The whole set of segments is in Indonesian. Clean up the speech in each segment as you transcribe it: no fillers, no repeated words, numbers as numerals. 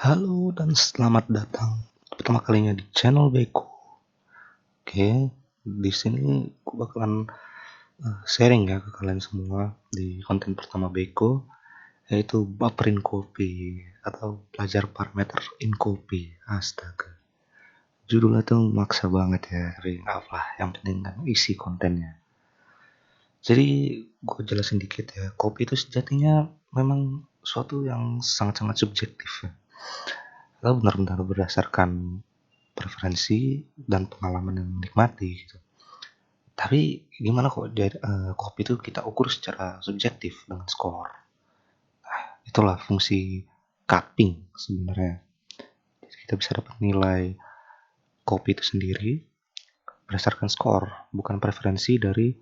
Halo dan selamat datang pertama kalinya di channel Beko. Oke, di sini aku bakalan sharing ya ke kalian semua di konten pertama Beko, yaitu baperin kopi atau belajar parameter in kopi. Astaga, judulnya tuh maksa banget ya, tapi apa yang penting kan isi kontennya. Jadi gue jelasin dikit ya, kopi itu sejatinya memang suatu yang sangat-sangat subjektif ya. Atau benar-benar berdasarkan preferensi dan pengalaman yang menikmati gitu. Tapi gimana kok kopi itu kita ukur secara subjektif dengan skor. Itulah fungsi cupping sebenarnya. Jadi kita bisa dapat nilai kopi itu sendiri berdasarkan skor, bukan preferensi dari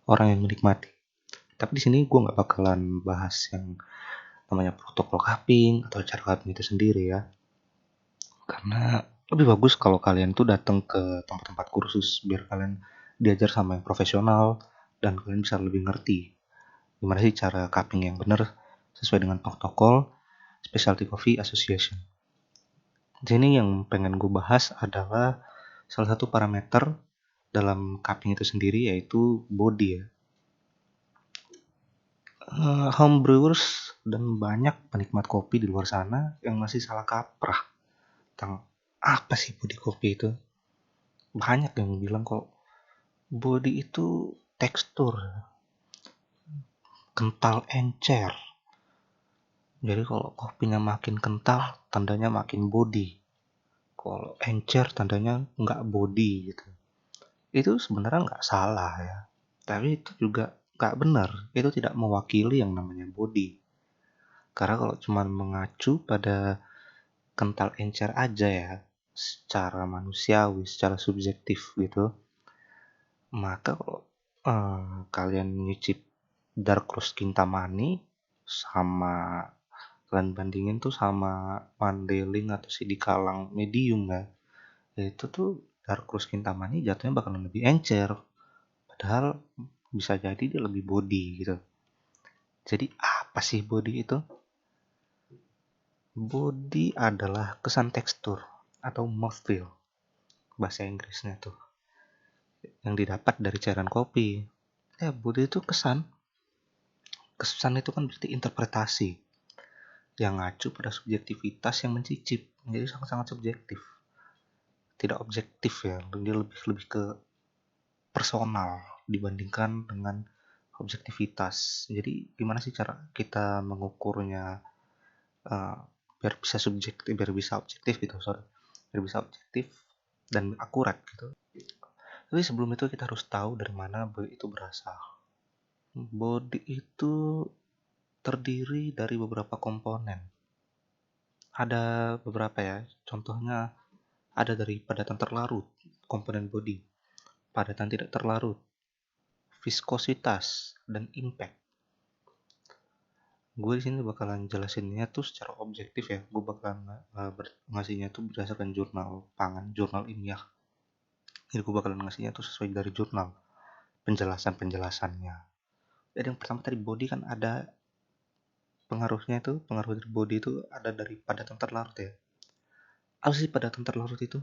orang yang menikmati. Tapi di sini gue nggak bakalan bahas yang namanya protokol cupping atau cara cupping itu sendiri ya. Karena lebih bagus kalau kalian tuh datang ke tempat-tempat kursus biar kalian diajar sama yang profesional dan kalian bisa lebih ngerti gimana sih cara cupping yang benar sesuai dengan protokol Specialty Coffee Association. Jadi yang pengen gue bahas adalah salah satu parameter dalam cupping itu sendiri yaitu body ya. Homebrewers dan banyak penikmat kopi di luar sana yang masih salah kaprah tentang apa sih body kopi itu. Banyak yang bilang kok body itu tekstur, kental encer. Jadi kalau kopinya makin kental, tandanya makin body. Kalau encer, tandanya nggak body gitu. Itu sebenarnya nggak salah ya. Tapi itu juga nggak benar. Itu tidak mewakili yang namanya body. Karena kalau cuma mengacu pada kental encer aja ya, secara manusiawi, secara subjektif gitu, maka kalau kalian nyicip Dark Roast Kintamani sama kalian bandingin tuh sama Mandeling atau Sidikalang medium kan, itu tuh Dark Roast Kintamani jatuhnya bakalan lebih encer, padahal bisa jadi dia lebih body gitu. Jadi apa sih body itu? Body adalah kesan tekstur atau mouthfeel bahasa Inggrisnya tuh yang didapat dari cairan kopi. Ya, body itu kesan. Kesan itu kan berarti interpretasi yang ngacu pada subjektivitas yang mencicip. Jadi sangat-sangat subjektif. Tidak objektif ya. Dia lebih ke personal dibandingkan dengan objektivitas. Jadi gimana sih cara kita mengukurnya uh, biar bisa subjektif, biar bisa objektif gitu, biar bisa objektif dan akurat gitu. Tapi sebelum itu kita harus tahu dari mana body itu berasal. Body itu terdiri dari beberapa komponen. Ada beberapa ya, contohnya ada dari padatan terlarut, komponen body, padatan tidak terlarut, viskositas, dan impact. Gue di sini bakalan jelasinnya tuh secara objektif ya. Gue bakalan ngasihnya tuh berdasarkan jurnal pangan, jurnal ilmiah. Jadi gue bakalan ngasihnya tuh sesuai dari jurnal penjelasannya. Jadi yang pertama tadi body kan ada pengaruhnya itu, pengaruh dari body itu ada dari padatan terlarut ya. Apa sih padatan terlarut itu?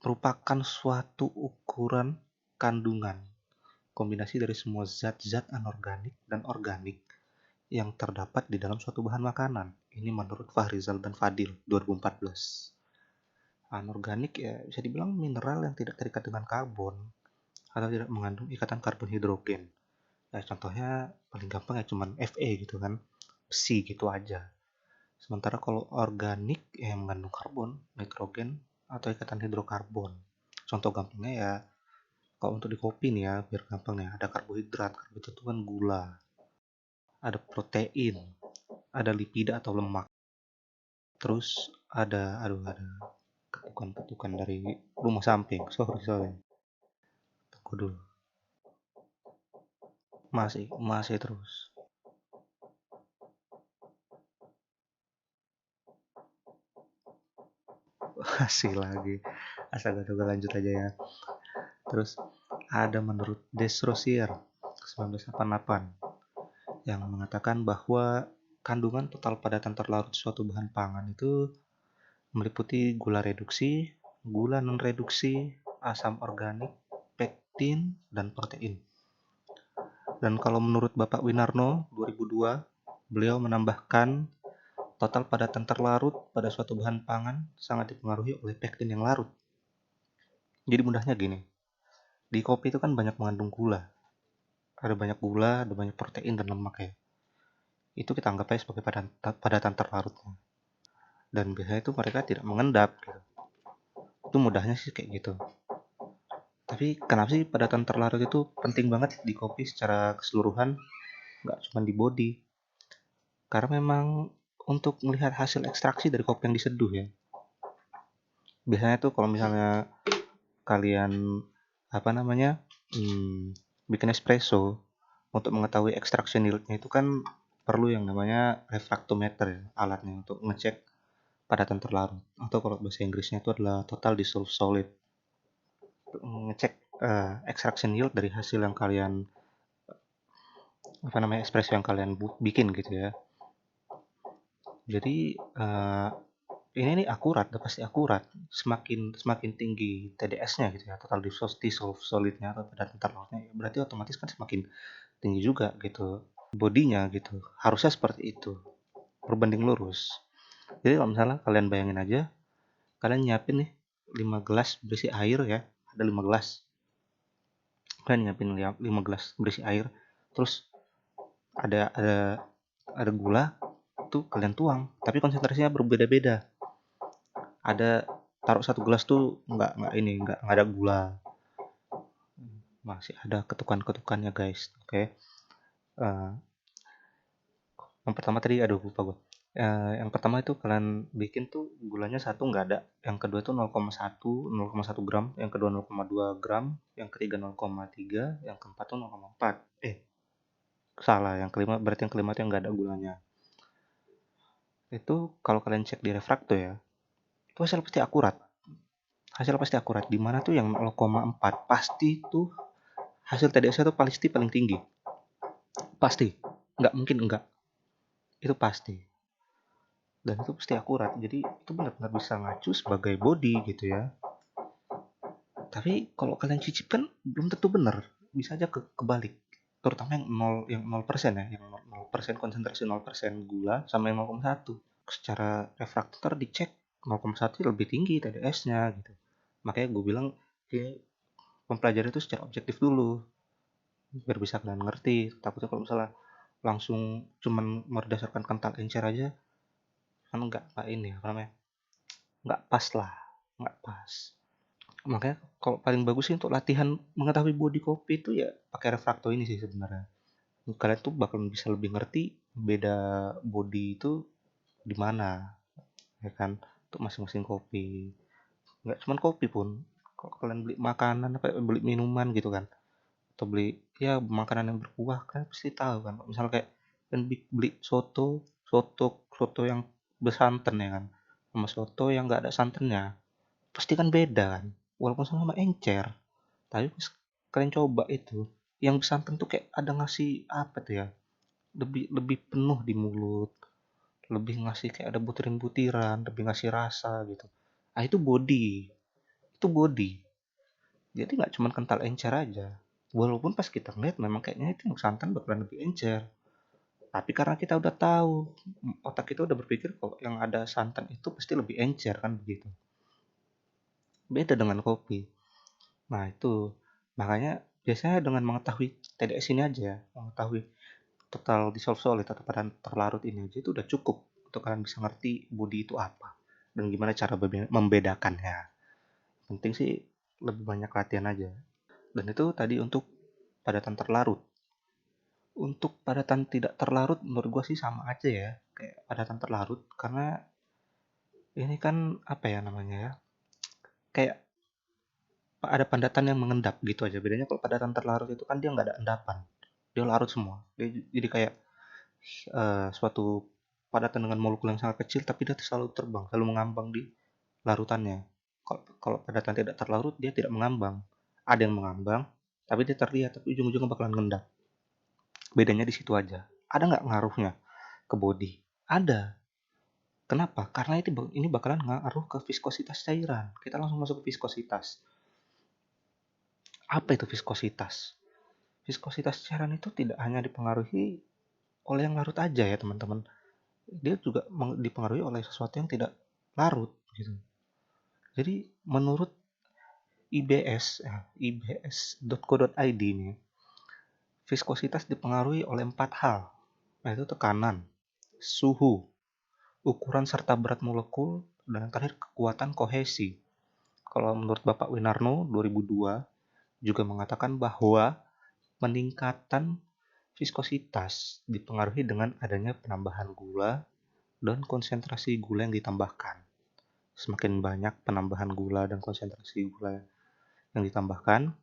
Merupakan suatu ukuran kandungan kombinasi dari semua zat-zat anorganik dan organik yang terdapat di dalam suatu bahan makanan. Ini menurut Fahrizal dan Fadil 2014. Anorganik ya bisa dibilang mineral yang tidak terikat dengan karbon atau tidak mengandung ikatan karbon hidrogen. Ya, contohnya paling gampang ya cuman Fe gitu kan, besi gitu aja. Sementara kalau organik ya mengandung karbon, nitrogen, atau ikatan hidrokarbon. Contoh gampangnya ya, kalau untuk di kopi nih ya, biar gampang nih, ada karbohidrat. Karbohidrat itu kan gula, ada protein, ada lipida atau lemak. Terus ada ketukan-ketukan dari rumah samping. Sorry. Tunggu dulu. Masih terus. Masih lagi. Astaga, lanjut aja ya. Terus ada menurut Desrosier 1988 yang mengatakan bahwa kandungan total padatan terlarut suatu bahan pangan itu meliputi gula reduksi, gula non-reduksi, asam organik, pektin, dan protein. Dan kalau menurut Bapak Winarno 2002, beliau menambahkan total padatan terlarut pada suatu bahan pangan sangat dipengaruhi oleh pektin yang larut. Jadi mudahnya gini, di kopi itu kan banyak mengandung gula. Ada banyak gula, ada banyak protein dan lemak ya. Itu kita anggap aja sebagai padatan terlarutnya. Dan biasanya itu mereka tidak mengendap gitu. Itu mudahnya sih kayak gitu. Tapi kenapa sih padatan terlarut itu penting banget di kopi secara keseluruhan, nggak cuma di body. Karena memang untuk melihat hasil ekstraksi dari kopi yang diseduh ya. Biasanya tuh kalau misalnya kalian bikin espresso, untuk mengetahui extraction yieldnya itu kan perlu yang namanya refractometer ya, alatnya untuk ngecek padatan terlarut, atau kalau bahasa Inggrisnya itu adalah total dissolved solid, untuk ngecek extraction yield dari hasil yang kalian espresso yang kalian bikin gitu ya. Jadi ini nih akurat, udah pasti akurat. Semakin tinggi TDS-nya gitu ya, total dissolved solidnya atau padatan terlarutnya, berarti otomatis kan semakin tinggi juga gitu bodinya gitu. Harusnya seperti itu, berbanding lurus. Jadi kalau misalnya kalian bayangin aja, kalian nyiapin nih 5 gelas berisi air ya, ada 5 gelas. Kalian nyiapin 5 gelas berisi air, terus ada gula tuh kalian tuang, tapi konsentrasinya berbeda-beda. Ada taruh satu gelas tuh nggak ada gula, masih ada ketukan-ketukannya guys. Oke. Yang pertama tadi lupa gue. Yang pertama itu kalian bikin tuh gulanya satu nggak ada, yang kedua tuh 0,1 gram, yang kedua 0,2 gram, yang ketiga 0,3, yang keempat tuh 0,4. Salah, yang kelima berarti yang kelima tuh yang nggak ada gulanya. Itu kalau kalian cek di refrakto ya, itu hasil pasti akurat. Hasil pasti akurat. Di mana tuh yang 0,4 pasti tuh hasil TDS itu pasti paling tinggi. Pasti. Nggak mungkin enggak. Itu pasti. Dan itu pasti akurat, jadi itu benar-benar bisa ngacu sebagai body gitu ya. Tapi kalau kalian cicip kan belum tentu benar, bisa aja kebalik, terutama yang 0% ya, yang 0% konsentrasi 0% gula sama yang 0,1. Secara refraktor dicek 0,1 lebih tinggi TDS-nya gitu. Makanya gue bilang mempelajari itu secara objektif dulu biar bisa kalian ngerti. Takutnya kalau misalnya langsung cuman berdasarkan kental encer aja kan nggak pas lah, nggak pas. Makanya kalau paling bagus sih untuk latihan mengetahui body kopi itu ya pakai refrakto ini sih sebenarnya. Kalian tuh bakal bisa lebih ngerti beda body itu di mana, ya kan, untuk masing-masing kopi. Nggak cuma kopi pun, kalau kalian beli makanan beli minuman gitu kan, atau beli ya makanan yang berkuah kan pasti tahu kan. Misalnya kayak kan beli soto yang bersantan ya kan, sama soto yang nggak ada santannya, pasti kan beda kan, walaupun sama encer. Tapi pas kalian coba itu, yang bersantan tuh kayak ada ngasih apa tuh ya, lebih lebih penuh di mulut, lebih ngasih kayak ada butiran-butiran, lebih ngasih rasa gitu. Ah itu body. Jadi nggak cuma kental encer aja. Walaupun pas kita ngeliat memang kayaknya itu yang santan bakalan lebih encer. Tapi karena kita udah tahu, otak kita udah berpikir kok yang ada santan itu pasti lebih encer kan begitu. Beda dengan kopi. Nah itu, makanya biasanya dengan mengetahui TDS ini aja, mengetahui total dissolved solid atau padan terlarut ini aja itu udah cukup untuk kalian bisa ngerti body itu apa dan gimana cara membedakannya. Penting sih lebih banyak latihan aja. Dan itu tadi untuk padatan terlarut. Untuk padatan tidak terlarut menurut gua sih sama aja ya kayak padatan terlarut, karena ini kan apa ya namanya ya, kayak ada padatan yang mengendap gitu aja. Bedanya kalau padatan terlarut itu kan dia nggak ada endapan, dia larut semua. Dia jadi kayak suatu padatan dengan molekul yang sangat kecil tapi dia selalu terbang, selalu mengambang di larutannya. Kalau padatan tidak terlarut dia tidak mengambang. Ada yang mengambang tapi dia terlihat tapi ujung-ujungnya bakalan ngendap. Bedanya di situ aja. Ada nggak ngaruhnya ke body? Ada. Kenapa? Karena ini bakalan ngaruh ke viskositas cairan. Kita langsung masuk ke viskositas. Apa itu viskositas? Viskositas cairan itu tidak hanya dipengaruhi oleh yang larut aja ya teman-teman. Dia juga dipengaruhi oleh sesuatu yang tidak larut gitu. Jadi menurut ibs.co.id nih, viskositas dipengaruhi oleh 4 hal, yaitu tekanan, suhu, ukuran serta berat molekul, dan yang terakhir kekuatan kohesi. Kalau menurut Bapak Winarno 2002 juga mengatakan bahwa peningkatan viskositas dipengaruhi dengan adanya penambahan gula dan konsentrasi gula yang ditambahkan. Semakin banyak penambahan gula dan konsentrasi gula yang ditambahkan,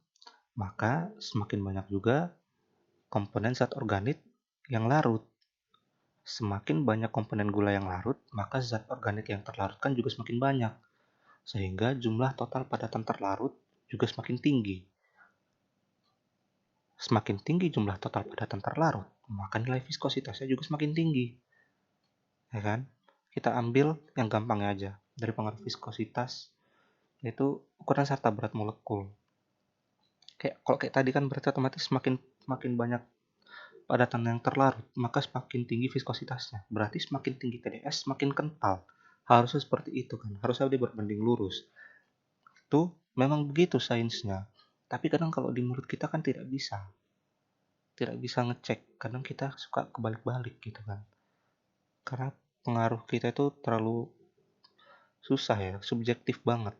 maka semakin banyak juga komponen zat organik yang larut. Semakin banyak komponen gula yang larut, maka zat organik yang terlarutkan juga semakin banyak, sehingga jumlah total padatan terlarut juga semakin tinggi. Semakin tinggi jumlah total padatan terlarut, maka nilai viskositasnya juga semakin tinggi. Ya kan? Kita ambil yang gampangnya aja. Dari pengaruh viskositas, yaitu ukuran serta berat molekul. Kalau kayak tadi kan berarti otomatis semakin banyak padatan yang terlarut, maka semakin tinggi viskositasnya. Berarti semakin tinggi TDS, semakin kental. Harusnya seperti itu kan. Harusnya dia berbanding lurus. Itu memang begitu sainsnya. Tapi kadang kalau di mulut kita kan tidak bisa. Tidak bisa ngecek. Kadang kita suka kebalik-balik gitu kan. Karena pengaruh kita itu terlalu susah ya, subjektif banget.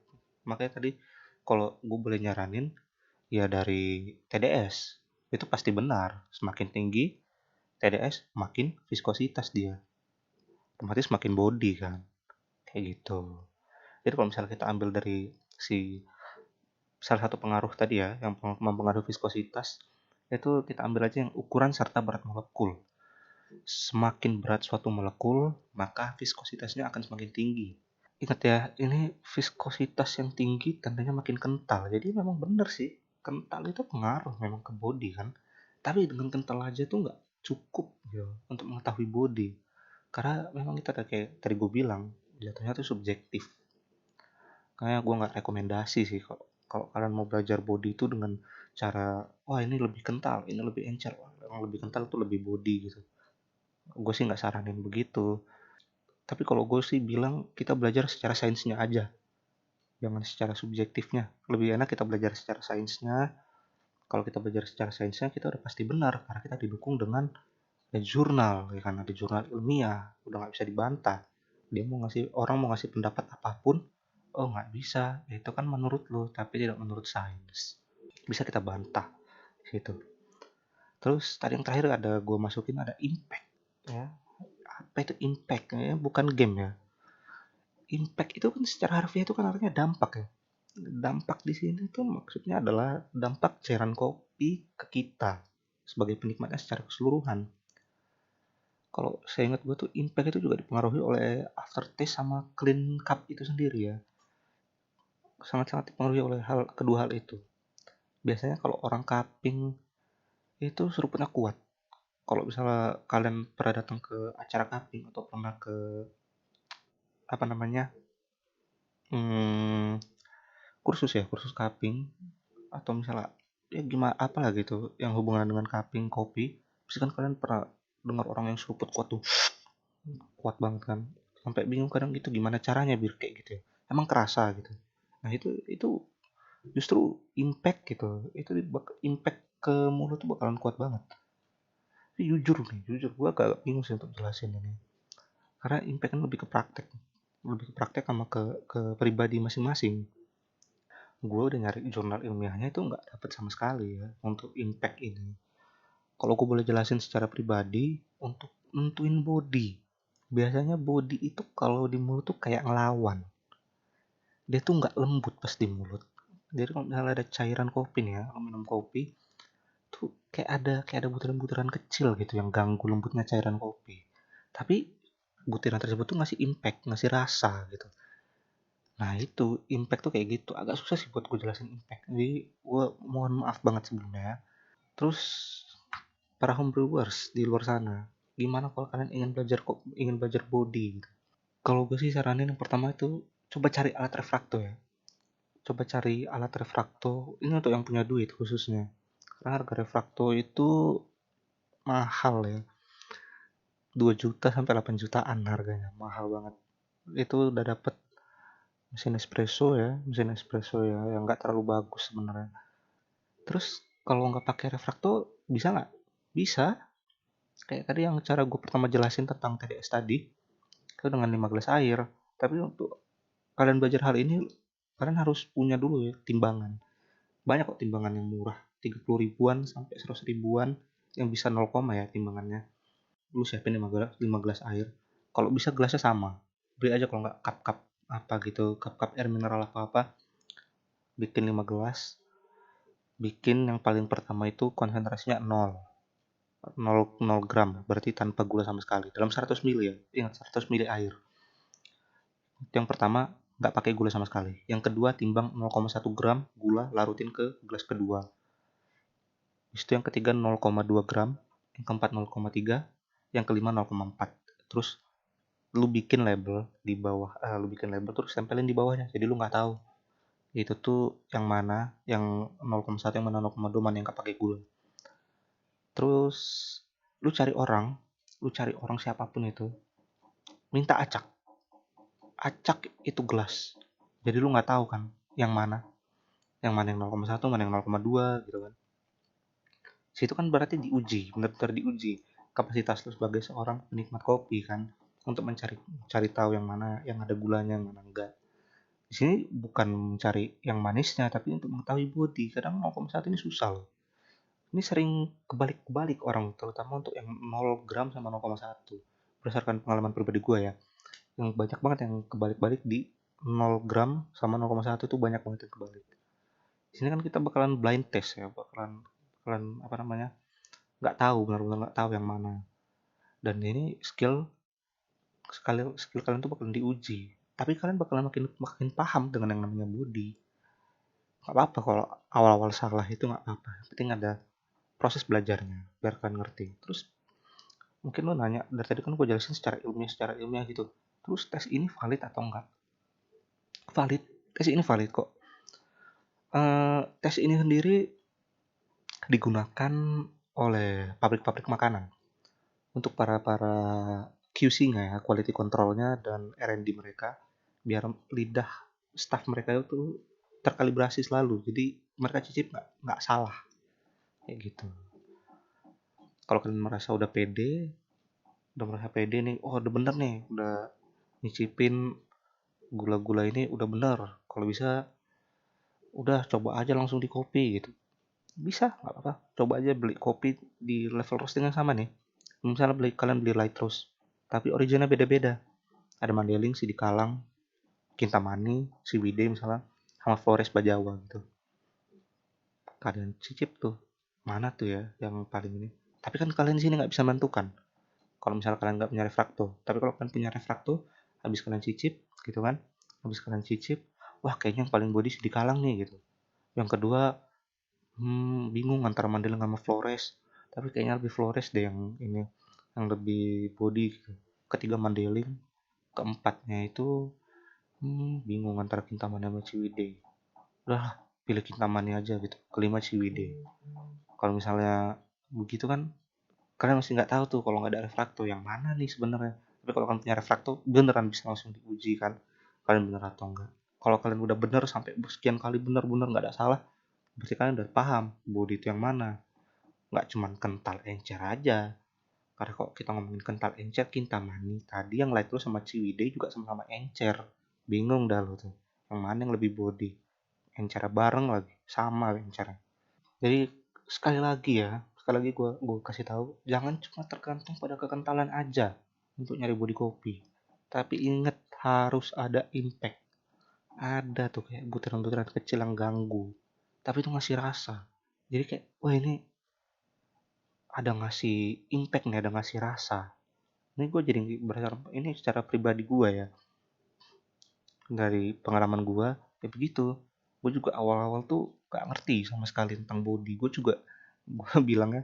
Makanya tadi kalau gue boleh nyaranin, ya dari TDS. Itu pasti benar. Semakin tinggi TDS, makin viskositas dia. Otomatis makin body kan. Kayak gitu. Jadi kalau misalnya kita ambil dari salah satu pengaruh tadi ya, yang mempengaruhi viskositas, itu kita ambil aja yang ukuran serta berat molekul. Semakin berat suatu molekul, maka viskositasnya akan semakin tinggi. Ingat ya, ini viskositas yang tinggi tandanya makin kental. Jadi memang benar sih, kental itu pengaruh memang ke body kan. Tapi dengan kental aja tuh nggak cukup ya untuk mengetahui body. Karena memang kita kayak tadi gue bilang, jatuhnya tuh subjektif. Kayak gue nggak rekomendasi sih kalau kalian mau belajar body itu dengan cara, wah ini lebih kental, ini lebih encer, yang lebih kental itu lebih body gitu. Gue sih nggak saranin begitu. Tapi kalau gue sih bilang kita belajar secara sainsnya aja, jangan secara subjektifnya. Lebih enak kita belajar secara sainsnya. Kalau kita belajar secara sainsnya, kita udah pasti benar karena kita didukung dengan jurnal, ya kan, ada jurnal ilmiah, udah nggak bisa dibantah. Dia mau ngasih pendapat apapun, oh nggak bisa, itu kan menurut lo, tapi tidak menurut sains. Bisa kita bantah, gitu. Terus tadi yang terakhir ada gue masukin ada impact, ya. Apa itu impact? Ya, bukan game ya. Impact itu kan secara harfiah itu kan artinya dampak ya. Dampak di sini tuh maksudnya adalah dampak cairan kopi ke kita sebagai penikmatnya secara keseluruhan. Kalau saya ingat gue tuh impact itu juga dipengaruhi oleh aftertaste sama clean cup itu sendiri ya. Sangat-sangat dipengaruhi oleh kedua hal itu. Biasanya kalau orang cupping itu seruputnya kuat. Kalau misalnya kalian pernah datang ke acara cupping atau pernah ke apa namanya hmm, kursus cupping, atau misalnya ya gimana apalah gitu yang hubungan dengan cupping kopi, pasti kan kalian pernah dengar orang yang seruput kuat tuh, kuat banget kan, sampai bingung kadang gitu gimana caranya biar kayak gitu ya, emang kerasa gitu. Nah itu justru impact gitu, itu impact ke mulut tuh bakalan kuat banget. Tapi jujur gue agak bingung sih untuk jelasin ini, karena impact kan lebih ke praktek sama ke pribadi masing-masing. Gue udah nyari jurnal ilmiahnya itu nggak dapet sama sekali ya untuk impact ini. Kalau gue boleh jelasin secara pribadi, untuk nentuin body, biasanya body itu kalau di mulut tuh kayak ngelawan. Dia tuh nggak lembut pas di mulut. Jadi kalau misalnya ada cairan kopi nih ya, kalau minum kopi, tuh kayak ada butiran-butiran kecil gitu yang ganggu lembutnya cairan kopi. Tapi butiran tersebut tuh ngasih impact, ngasih rasa gitu. Nah itu impact tuh kayak gitu. Agak susah sih buat gue jelasin impact. Jadi gue mohon maaf banget sebelumnya ya. Terus para homebrewers di luar sana, gimana kalau kalian ingin belajar body gitu. Kalau gue sih saranin yang pertama itu coba cari alat refrakto ya. Coba cari alat refrakto ini untuk yang punya duit khususnya. Karena harga refrakto itu mahal ya. 2 juta sampai 8 jutaan harganya, mahal banget. Itu udah dapet mesin espresso ya yang nggak terlalu bagus sebenarnya. Terus kalau nggak pakai refrakto bisa nggak? Bisa. Kayak tadi yang cara gue pertama jelasin tentang TDS tadi, itu dengan 5 gelas air. Tapi untuk kalian belajar hal ini, kalian harus punya dulu ya timbangan. Banyak kok timbangan yang murah, 30 ribuan sampai 100 ribuan yang bisa 0, ya timbangannya. Lu siapin 5 gelas air. Kalau bisa gelasnya sama. Beli aja kalau nggak cup-cup apa gitu, cup-cup air mineral apa-apa. Bikin 5 gelas. Bikin yang paling pertama itu konsentrasinya 0. 0 gram, berarti tanpa gula sama sekali. Dalam 100 ml ya. Ingat 100 ml air. Yang pertama nggak pakai gula sama sekali. Yang kedua timbang 0,1 gram gula larutin ke gelas kedua. Habis itu yang ketiga 0,2 gram, yang keempat 0,3, yang kelima 0,4. Terus lu bikin label di bawah, lu bikin label terus tempelin di bawahnya. Jadi lu nggak tahu itu tuh yang mana, yang 0,1, yang mana 0,2, mana yang nggak pakai gula. Terus lu cari orang siapapun itu, minta acak. Acak itu gelas. Jadi lu nggak tahu kan yang mana yang 0,1, mana yang 0,2 gitu kan. Situ kan berarti diuji, benar-benar diuji kapasitas lu sebagai seorang penikmat kopi kan, untuk cari tahu yang mana yang ada gulanya, yang mana enggak. Di sini bukan mencari yang manisnya, tapi untuk mengetahui body. Kadang 0,1 ini susah loh. Ini sering kebalik-kebalik orang, terutama untuk yang 0 gram sama 0,1. Berdasarkan pengalaman pribadi gue ya, yang banyak banget yang kebalik-balik di 0 gram sama 0,1 itu banyak banget yang kebalik. Di sini kan kita bakalan blind test ya, bakalan apa namanya, nggak tahu, benar-benar nggak tahu yang mana. Dan ini skill kalian tuh bakalan diuji. Tapi kalian bakalan makin paham dengan yang namanya body. Nggak apa-apa kalau awal-awal salah, itu nggak apa-apa. Yang penting ada proses belajarnya biar kalian ngerti. Terus mungkin lo nanya, dari tadi kan gue jelasin secara ilmiah gitu. Terus tes ini valid atau enggak? Valid. Tes ini valid kok. Tes ini sendiri digunakan oleh pabrik-pabrik makanan untuk para QC-nya ya, quality control-nya dan R&D mereka, biar lidah staff mereka itu terkalibrasi selalu. Jadi mereka cicip nggak salah kayak gitu. Kalau kalian merasa udah merasa pede nih, oh udah bener nih, udah nyicipin gula-gula ini udah bener. Kalau bisa udah coba aja langsung di kopi gitu. Bisa, nggak apa-apa. Coba aja beli kopi di level roasting yang sama nih. Misalnya kalian beli light roast, tapi originnya beda-beda. Ada Mandailing, Sidi Kalang, Kintamani, Ciwidey misalnya, sama Flores Bajawa gitu. Kalian cicip tuh, mana tuh ya yang paling ini. Tapi kan kalian di sini nggak bisa menentukan. Kalau misalnya kalian nggak punya refrakto. Tapi kalau kalian punya refrakto, habis kalian cicip gitu kan, habis kalian cicip, wah kayaknya yang paling body Sidi Kalang nih gitu. Yang kedua, bingung antara Mandailing sama Flores. Tapi kayaknya lebih Flores deh yang ini, yang lebih body gitu. Ketiga Mandailing, keempatnya itu bingung antara Kintamani sama Ciwidey. Udah pilih Kintamani aja gitu. Kelima Ciwidey. Kalau misalnya begitu kan kalian masih nggak tahu tuh kalau nggak ada refrakto yang mana nih sebenarnya. Tapi kalau kalian punya refrakto beneran bisa langsung diuji kan kalian bener atau enggak. Kalau kalian udah bener sampai sekian kali bener-bener nggak ada salah, berarti kalian udah paham body itu yang mana. Nggak cuman kental encer aja. Karena kok kita ngomongin kental encer, Kintamani tadi yang light terus sama Ciwidey juga sama-sama encer. Bingung dah lo tuh. Yang mana yang lebih body? Encer bareng lagi, sama encer. Jadi sekali lagi gue kasih tahu, jangan cuma tergantung pada kekentalan aja untuk nyari body kopi. Tapi inget harus ada impact. Ada tuh kayak butiran-butiran kecil yang ganggu. Tapi itu ngasih rasa. Jadi kayak, wah ini ada ngasih impact nih, ada ngasih rasa. Ini gue jadi berdasarkan ini secara pribadi gue ya, dari pengalaman gue ya begitu. Gue juga awal-awal tuh gak ngerti sama sekali tentang body. Gue bilangnya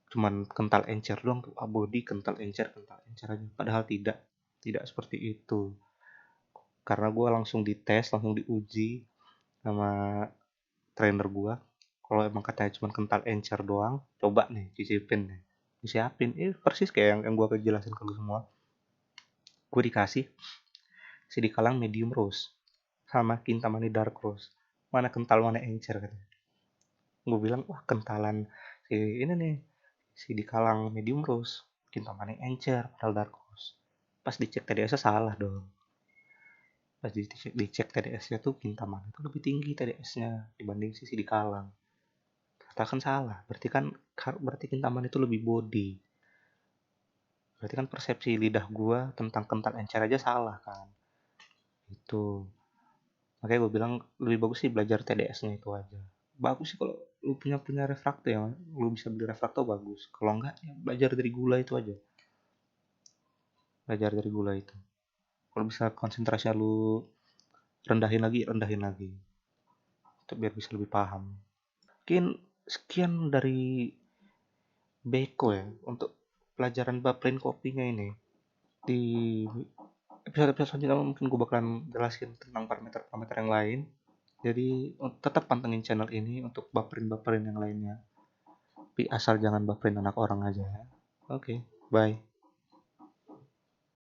cuman kental encer doang tuh, body kental encer aja. Padahal tidak seperti itu. Karena gue langsung dites, langsung diuji sama trainer gue. Kalau emang katanya cuma kental encer doang, coba nih cicipin nih. Disiapin, persis kayak yang gue jelasin ke lu semua. Gue dikasih sidikalang medium rose sama kintamani dark rose. Mana kental mana encer katanya. Gue bilang, wah kentalan si ini nih, sidikalang medium rose, kintamani encer, padahal dark rose. Pas dicek TDS-nya salah dong. Pas dicek TDS-nya tuh kintamani itu lebih tinggi TDS-nya dibanding si sidikalang. Katakan salah, berarti kintamani itu lebih body. Berarti kan persepsi lidah gua tentang kental encer aja salah kan. Itu. Makanya gue bilang lebih bagus sih belajar TDS-nya itu aja. Bagus sih kalau lu punya refrakto ya, lu bisa beli refrakto bagus. Kalau enggak ya belajar dari gula itu aja. Belajar dari gula itu. Kalau bisa konsentrasinya lu rendahin lagi. Itu biar bisa lebih paham. Mungkin sekian dari Beko ya untuk pelajaran baperin kopinya ini. Di episode selanjutnya mungkin gue bakalan jelasin tentang parameter-parameter yang lain. Jadi tetap pantengin channel ini untuk baperin yang lainnya. Tapi asal jangan baperin anak orang aja ya. Oke, bye.